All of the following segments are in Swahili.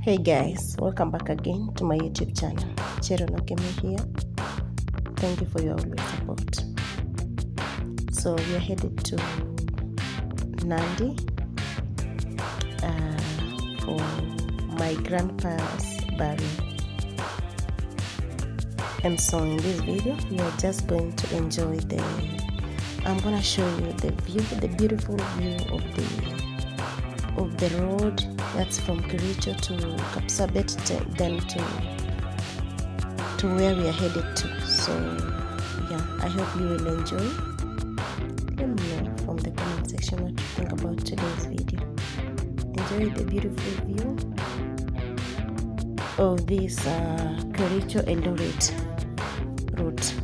Hey guys, welcome back again to my YouTube channel. Cherono Kemey here. Thank you for your always support. So we are headed to Nandi for my grandpa's burial. And so in this video, we are just going to enjoy I'm gonna show you the beautiful view of the road that's from Kericho to Kapsabet, then to where we are headed to. So yeah, I hope you will enjoy. Let me know from the comment section what you think about today's video. Enjoy the beautiful view of this Kericho Eldoret route.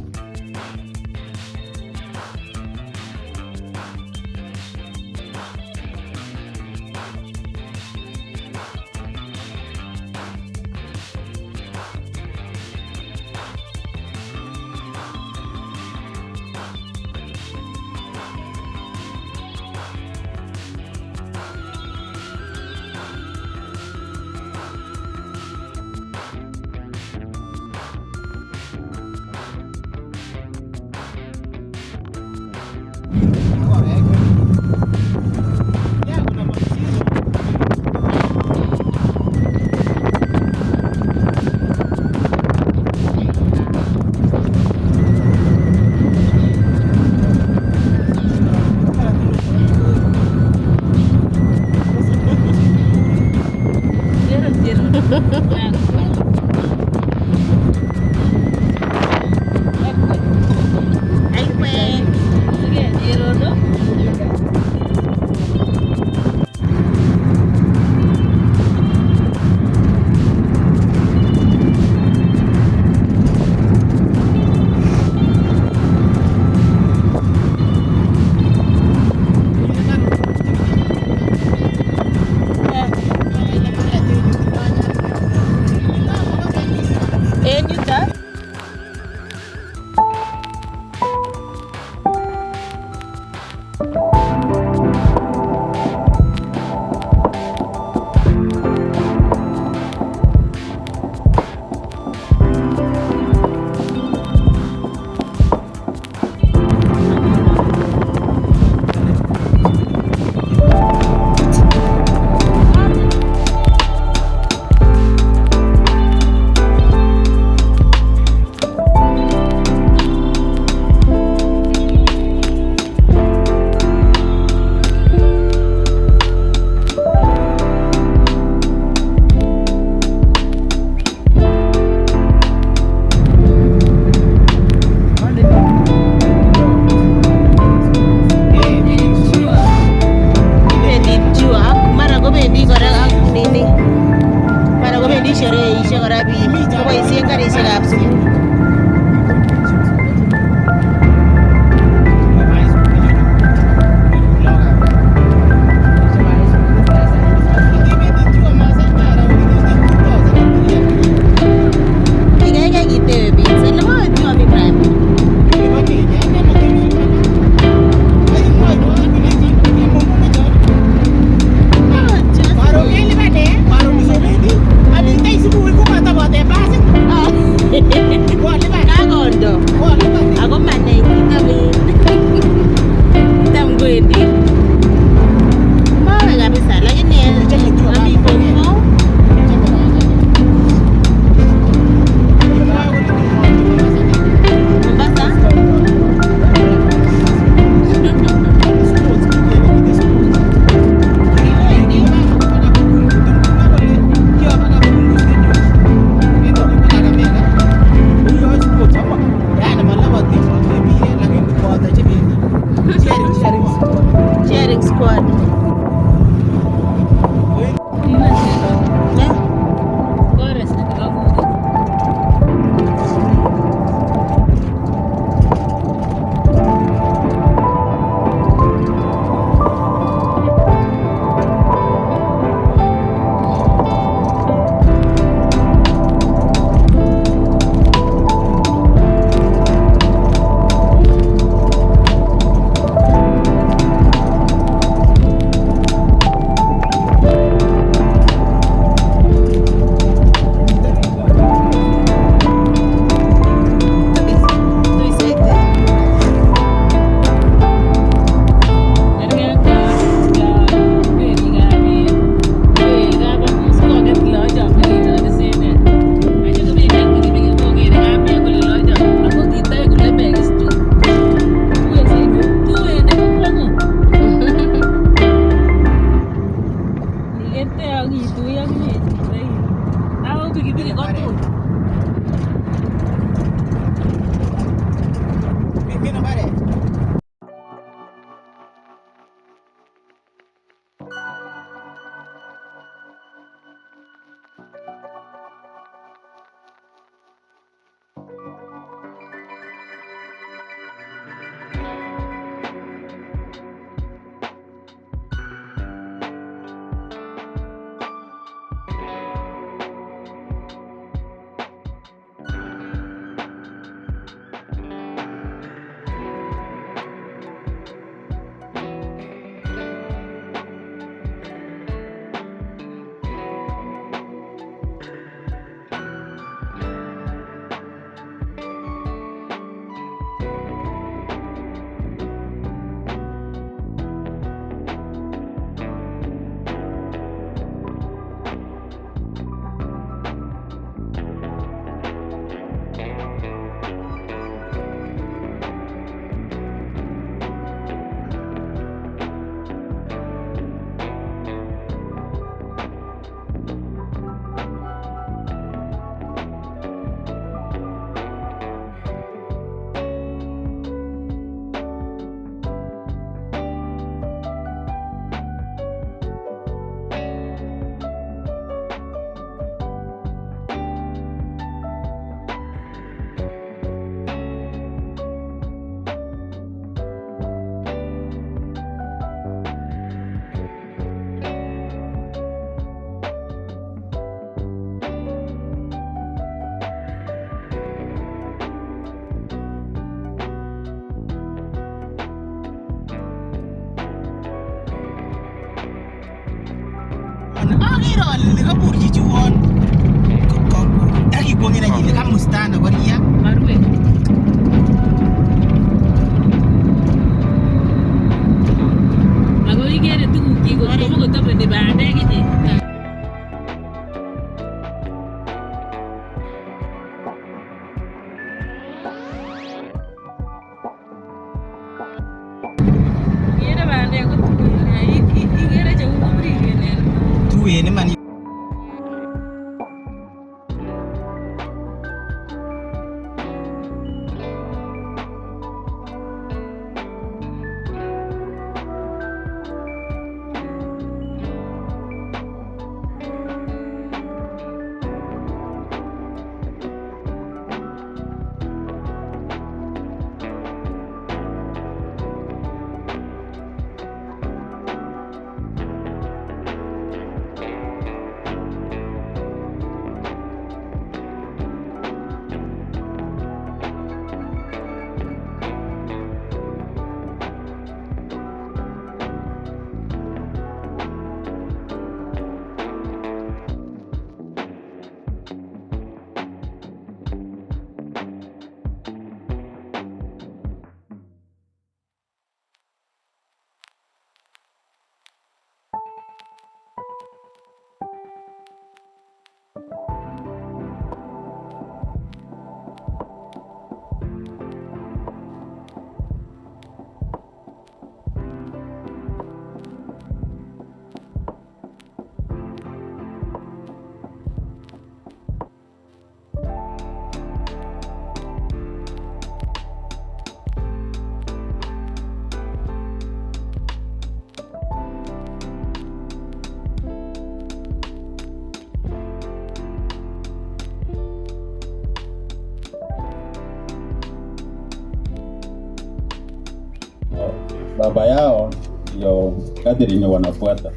Baba yao ndio Catherine wanafuata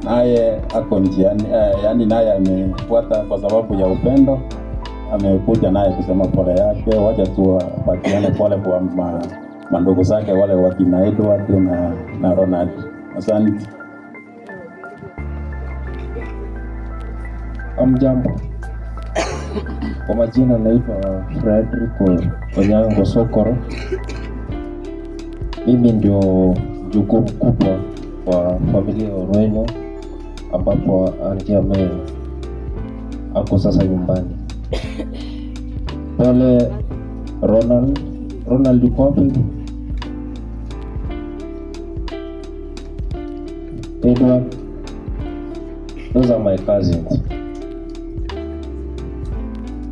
naye ako njiani, yani naye amefuata kwa sababu ya upendo, amekuja naye kusema pole yake. Wacha tu patiane pole kwa mandugu zake wale wakina Edward na Ronald. Asante. Amjambo. Kwa majina naitwa Frederick Onyango Sokoro. Mimi ndio jukumu kubwa kwa familia ya Cherono, ambapo Auntie Mary ako sasa nyumbani. Pole Ronald yuko wapi? those are my cousins.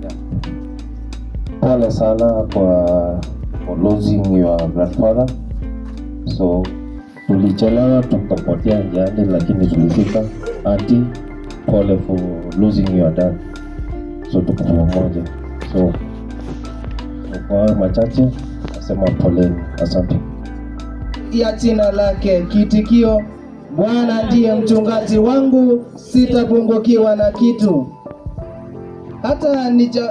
Yeah. Pole sana for losing your grandfather. So tulichelewa tukapotea njiani, lakini tulifika. Auntie, pole for losing your dad. So tuko pamoja. So kwa machache nasema poleni, asante. Ya jina lake kitikio, Bwana ndiye mchungaji wangu, sitapungukiwa na kitu. Hata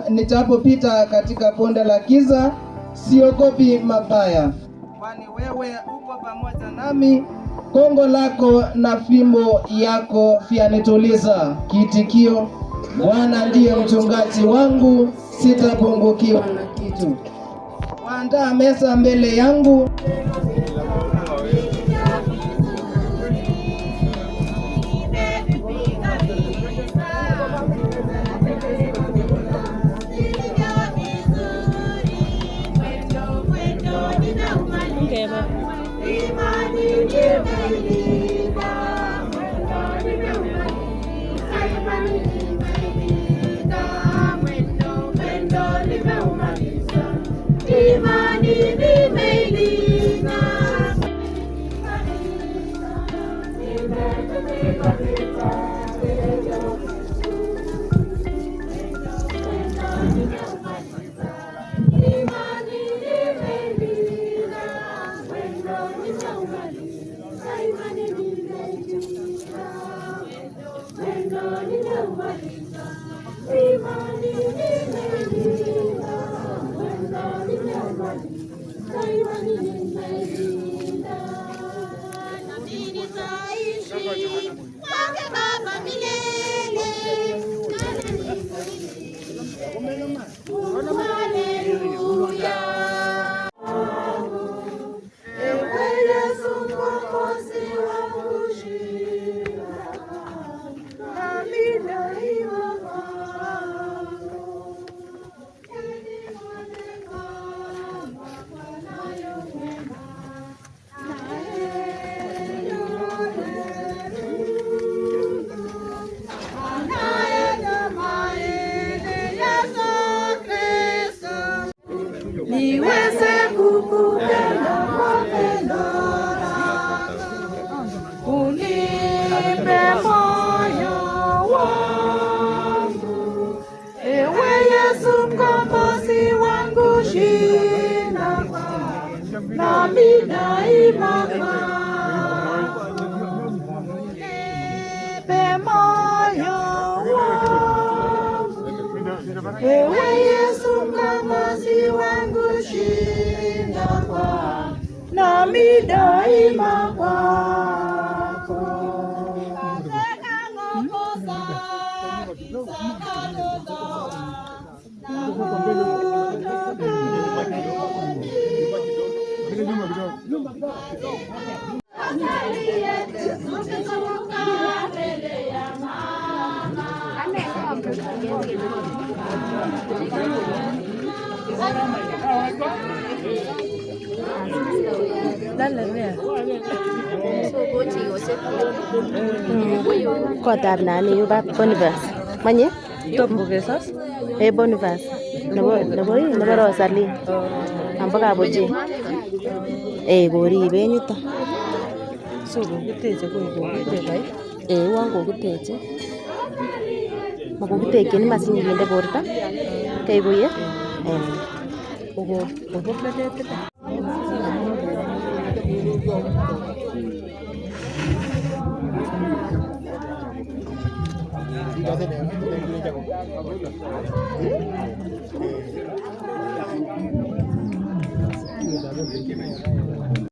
nijapopita katika bonde la giza, siogopi mabaya, kwani wewe uko pamoja nami. Gongo lako na fimbo yako vyanituliza. Kitikio, Bwana ndiye mchungaji wangu, sitapungukiwa na kitu. Waandaa meza mbele yangu. Ewe Yesu mkombozi wangu, shinda kwa nami daima kwako. Kotab nani yubab Boniface manye Tombogesas Boniface nebo Rosalie ambo Kaboche koribe en yuton. so kokiteche kokiteche Uon kokiteche makokitekyin masinyi kinde borto keikuye